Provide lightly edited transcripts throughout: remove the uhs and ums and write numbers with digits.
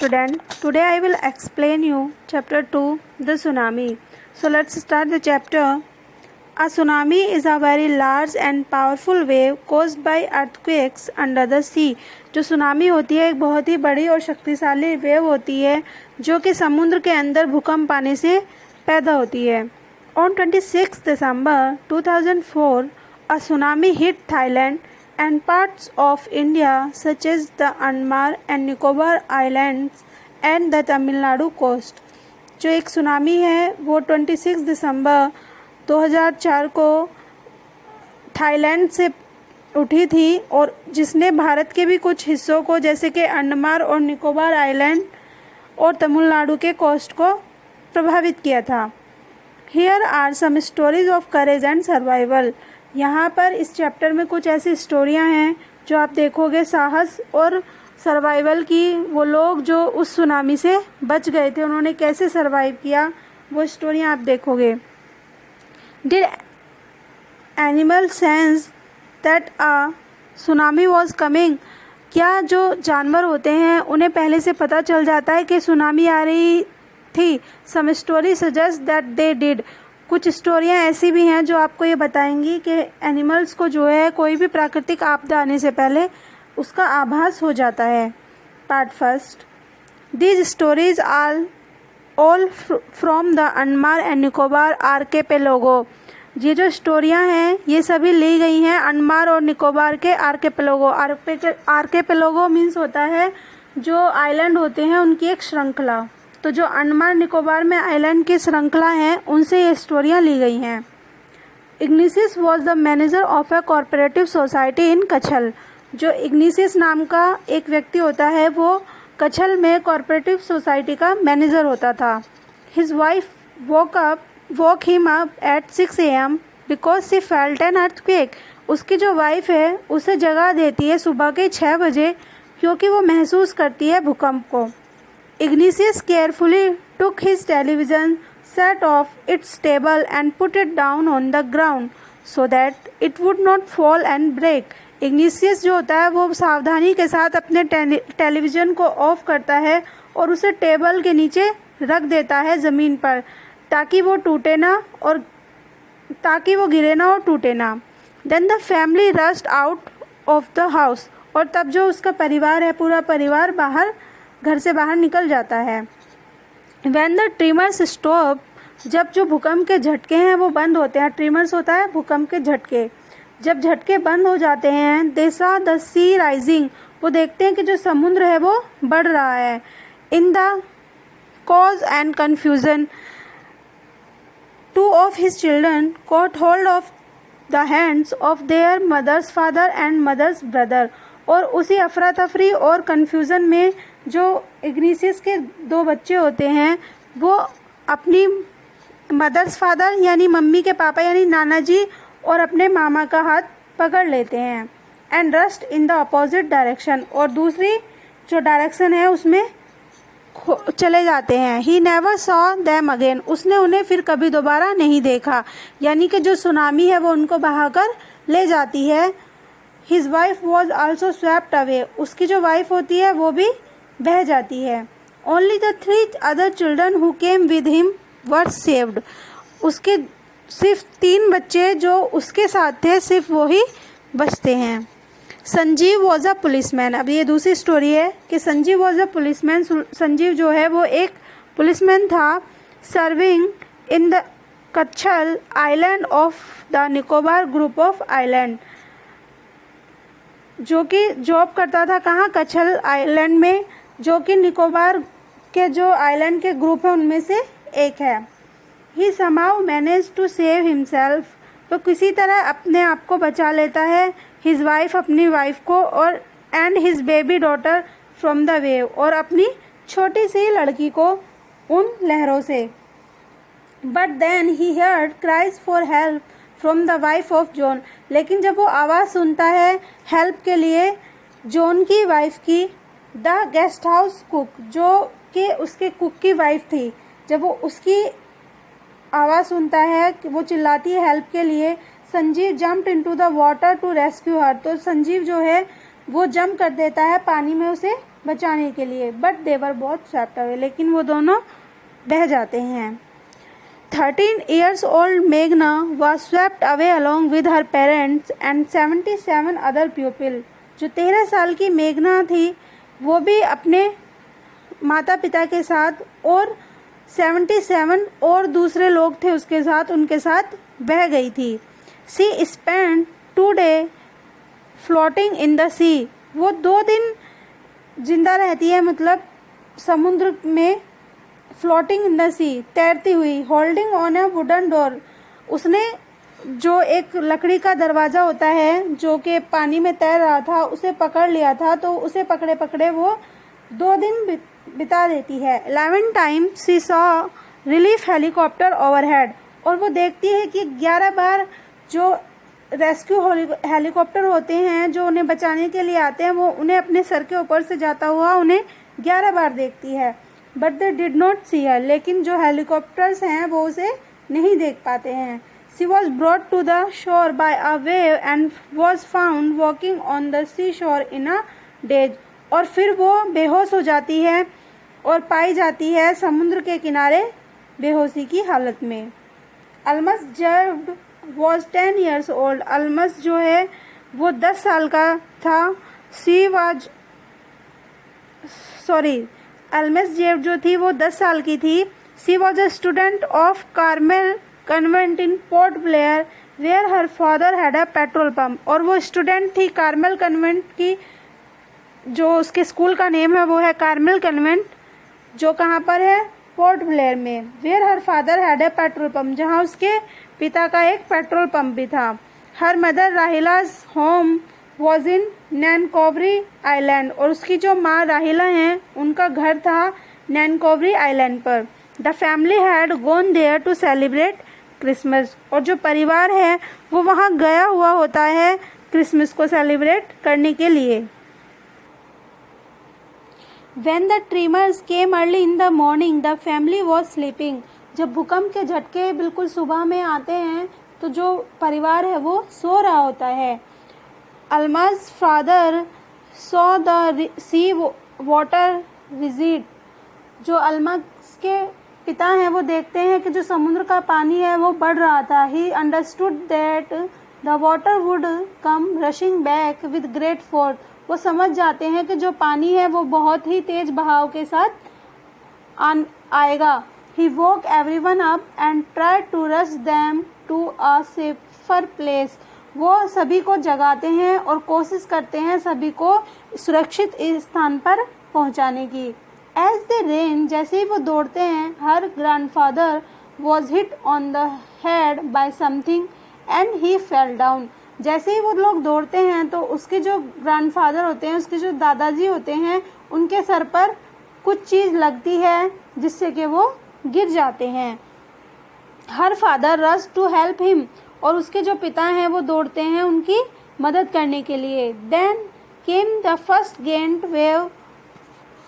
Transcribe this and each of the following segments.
Student, today I will explain you chapter 2, the tsunami. So let's start the chapter. A tsunami is a very large and powerful wave caused by earthquakes under the sea. जो tsunami होती है एक बहुत ही बड़ी और शक्तिशाली wave होती है जो कि समुद्र के अंदर भूकंप आने से पैदा होती है. On 26 December 2004, a tsunami hit Thailand and parts of India such as the Andaman and Nicobar Islands and the Tamil Nadu coast. जो एक सुनामी है वो 26 दिसंबर 2004 को थाईलैंड से उठी थी और जिसने भारत के भी कुछ हिस्सों को जैसे कि अंडमान और निकोबार आइलैंड और तमिलनाडु के कोस्ट को प्रभावित किया था. Here are some stories of courage and survival. यहाँ पर इस चैप्टर में कुछ ऐसी स्टोरियाँ हैं जो आप देखोगे साहस और सर्वाइवल की. वो लोग जो उस सुनामी से बच गए थे उन्होंने कैसे सर्वाइव किया वो स्टोरियाँ आप देखोगे. Did animal sense that a tsunami was coming. क्या जो जानवर होते हैं उन्हें पहले से पता चल जाता है कि सुनामी आ रही थी. Some story suggest that they did. कुछ स्टोरियाँ ऐसी भी हैं जो आपको ये बताएंगी कि एनिमल्स को जो है कोई भी प्राकृतिक आपदा आने से पहले उसका आभास हो जाता है. Part first. These stories are all from the Andaman and Nicobar archipelago. ये जो स्टोरियाँ हैं ये सभी ली गई हैं अंडमान और निकोबार के आर्केपेलोगो. आर्केपेलोगो मीन्स होता है जो आइलैंड होते हैं उनकी एक श्रृंखला. तो जो अंडमान निकोबार में आइलैंड की श्रृंखला हैं उनसे ये स्टोरियाँ ली गई हैं. Ignesious was the manager of a cooperative society in Katchal. जो इग्निसिस नाम का एक व्यक्ति होता है वो कच्छल में कॉरपोरेटिव सोसाइटी का मैनेजर होता था. His wife woke him up at 6 AM because she felt an earthquake. उसकी जो वाइफ है उसे जगा देती है सुबह के 6 बजे क्योंकि वो महसूस करती है भूकंप को. Ignatius carefully took his television set off its table and put it down on the ground so that it would not fall and break. Ignatius जो होता है वो सावधानी के साथ अपने टेलीविज़न को ऑफ करता है और उसे टेबल के नीचे रख देता है ज़मीन पर ताकि वो टूटे ना और ताकि वो गिरे ना और टूटे ना. Then the family rushed out of the house. और तब जो उसका परिवार है पूरा परिवार घर से बाहर निकल जाता है. When the trimmers stop. जब जो भूकंप के झटके हैं वो बंद होते हैं. ट्रिमर्स होता है भूकंप के झटके. जब झटके बंद हो जाते हैं they saw the sea rising. वो देखते हैं कि जो समुद्र है वो बढ़ रहा है. In the cause and confusion two of his children caught hold of the hands of their mother's father and mother's brother. और उसी अफरा तफरी और कन्फ्यूज़न में जो इग्निसिस के 2 बच्चे होते हैं वो अपनी मदर्स फादर यानी मम्मी के पापा यानी नाना जी और अपने मामा का हाथ पकड़ लेते हैं. And rust in the opposite direction. और दूसरी जो डायरेक्शन है उसमें चले जाते हैं. He never saw them again. उसने उन्हें फिर कभी दोबारा नहीं देखा. यानी कि जो सुनामी है वो उनको बहाकर ले जाती है. His wife was also swept away. उसकी जो वाइफ होती है वो भी बह जाती है. Only the 3 other children who came with him were saved. उसके सिर्फ 3 बच्चे जो उसके साथ थे सिर्फ वो ही बचते हैं. Sanjeev was a policeman. अब ये दूसरी स्टोरी है कि Sanjeev was a policeman. Sanjeev जो है वो एक पुलिसमैन था serving in the Katchal island of the Nicobar group of island. जो कि जॉब करता था कहाँ कच्छल आइलैंड में जो कि निकोबार के जो आइलैंड के ग्रुप है उनमें से एक है. ही समाउ मैनेज टू सेव हिमसेल्फ. तो किसी तरह अपने आप को बचा लेता है. हिज वाइफ अपनी वाइफ को और and his baby daughter from the wave. और अपनी छोटी सी लड़की को उन लहरों से. But then he heard cries for help from the wife of John. लेकिन जब वो आवाज़ सुनता है हेल्प के लिए जॉन की वाइफ की, द गेस्ट हाउस कुक जो कि उसके कुक की वाइफ थी, जब वो उसकी आवाज़ सुनता है कि वो चिल्लाती है हेल्प के लिए, Sanjeev jumped into the water to rescue her. तो संजीव जो है वो जंप कर देता है पानी में उसे बचाने के लिए, but they were both swept away, लेकिन वो दोनों बह जाते हैं। 13 years old मेघना was swept away along with her parents and 77 other pupils। जो 13 साल की मेघना थी वो भी अपने माता पिता के साथ और 77 और दूसरे लोग थे उसके साथ, उनके साथ बह गई थी। She spent 2 days floating in the sea। वो 2 दिन जिंदा रहती है, मतलब समुद्र में। फ्लोटिंग इन द सी, तैरती हुई। Holding on a wooden door, उसने जो एक लकड़ी का दरवाजा होता है जो कि पानी में तैर रहा था उसे पकड़ लिया था, तो उसे पकड़े पकड़े वो 2 दिन बिता देती है। 11 times she saw relief helicopter overhead, और वो देखती है कि 11 बार जो रेस्क्यू हेलीकॉप्टर होते हैं जो उन्हें बचाने के लिए आते हैं, वो उन्हें अपने सर के ऊपर से जाता हुआ उन्हें 11 बार देखती है। बट दे डिड नॉट सी हर, लेकिन जो हेलीकॉप्टर्स हैं वो उसे नहीं देख पाते हैं। She was brought to the shore by a wave and was found walking on the sea shore in a days, और फिर वो बेहोश हो जाती है और पाई जाती है समुद्र के किनारे बेहोशी की हालत में। अल्मस जर्व्ड वॉज 10 years old, अल्मस जो है वो 10 साल का था। अल्मस जेव जो थी वो 10 साल की थी। She was a student of Carmel convent in Port Blair where her father had a petrol pump, और वो स्टूडेंट थी कार्मेल कन्वेंट की, जो उसके स्कूल का नेम है वो है कार्मेल कन्वेंट, जो कहाँ पर है, पोर्ट ब्लेयर में। Where her father had a petrol pump, जहाँ उसके पिता का एक पेट्रोल पंप भी था। Her mother Rahila's home was in Nancowry island, और उसकी जो माँ राहिला हैं उनका घर था नैनकोवरी आइलैंड पर। The family had gone there to celebrate Christmas, और जो परिवार है वो वहाँ गया हुआ होता है क्रिसमस को सेलिब्रेट करने के लिए। When the tremors came early in the morning, the family was sleeping। जब भूकंप के झटके बिल्कुल सुबह में आते हैं तो जो परिवार है वो सो रहा होता है। अल्मा's father saw the sea water recede, जो अल्मास के पिता हैं वो देखते हैं कि जो समुद्र का पानी है वो बढ़ रहा था। He understood that the water would come rushing back with great force। वो समझ जाते हैं कि जो पानी है वो बहुत ही तेज बहाव के साथ आएगा। He woke everyone up and tried to rush them to a safer place। वो सभी को जगाते हैं और कोशिश करते हैं सभी को सुरक्षित स्थान पर पहुंचाने की। As they ran, जैसे ही वो दौड़ते हैं, her grandfather was hit on the head by something and he fell down। जैसे ही वो लोग दौड़ते हैं तो उसके जो ग्रैंडफादर होते हैं, उसके जो दादाजी होते हैं, उनके सर पर कुछ चीज़ लगती है जिससे कि वो गिर जाते हैं। Her father rush to help him, और उसके जो पिता हैं वो दौड़ते हैं उनकी मदद करने के लिए। Then came the first giant wave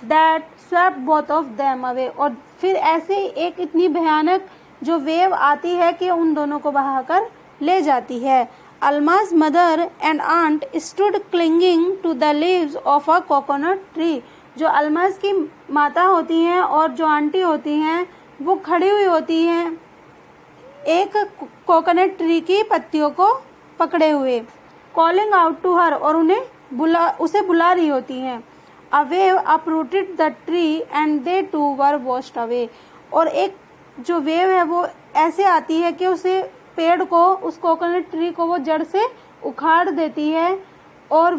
that swept both of them away, और फिर ऐसे एक इतनी भयानक जो वेव आती है कि उन दोनों को बहाकर ले जाती है। Alma's mother and aunt stood clinging to the leaves of a coconut tree। जो अल्मास की माता होती हैं और जो आंटी होती हैं वो खड़ी हुई होती हैं एक कोकोनट ट्री की पत्तियों को पकड़े हुए। कॉलिंग आउट टू हर, और उसे बुला रही होती हैं। A wave uprooted the tree and they too were washed away। और एक जो वेव है वो ऐसे आती है कि उसे पेड़ को, उस कोकोनट ट्री को वो जड़ से उखाड़ देती है और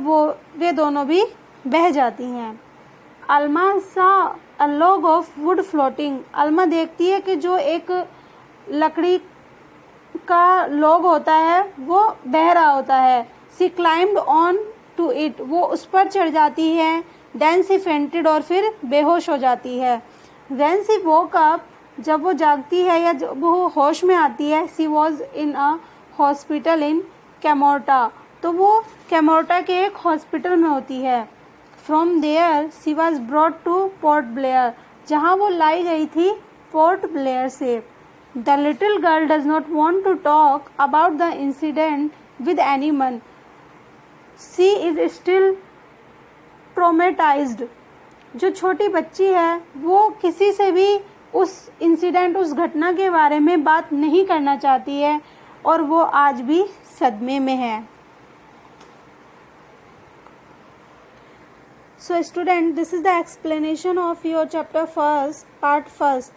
वे दोनों भी बह जाती हैं। अल्मा सा अ log of would floating, Alma देखती है कि जो एक लकड़ी का लॉग होता है वो बह रहा होता है। सी क्लाइम्ड ऑन टू इट, वो उस पर चढ़ जाती है। देन सी फेंटेड, और फिर बेहोश हो जाती है। व्हेन सी वोक अप, जब वो जागती है या जब वो होश में आती है, सी was in a hospital in कैमोर्टा, तो वो कैमोर्टा के एक हॉस्पिटल में होती है। From there she was brought to Port Blair, जहाँ वो लाई गई थी पोर्ट ब्लेयर से। The little girl does not want to talk about the incident with anyone, she is still traumatised, जो छोटी बच्ची है वो किसी से भी उस इंसिडेंट, उस घटना के बारे में बात नहीं करना चाहती है और वो आज भी सदमे में है। So student, this is the explanation of your chapter first, part first.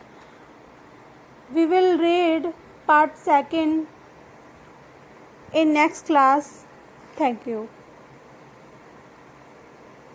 We will read part second in next class. Thank you.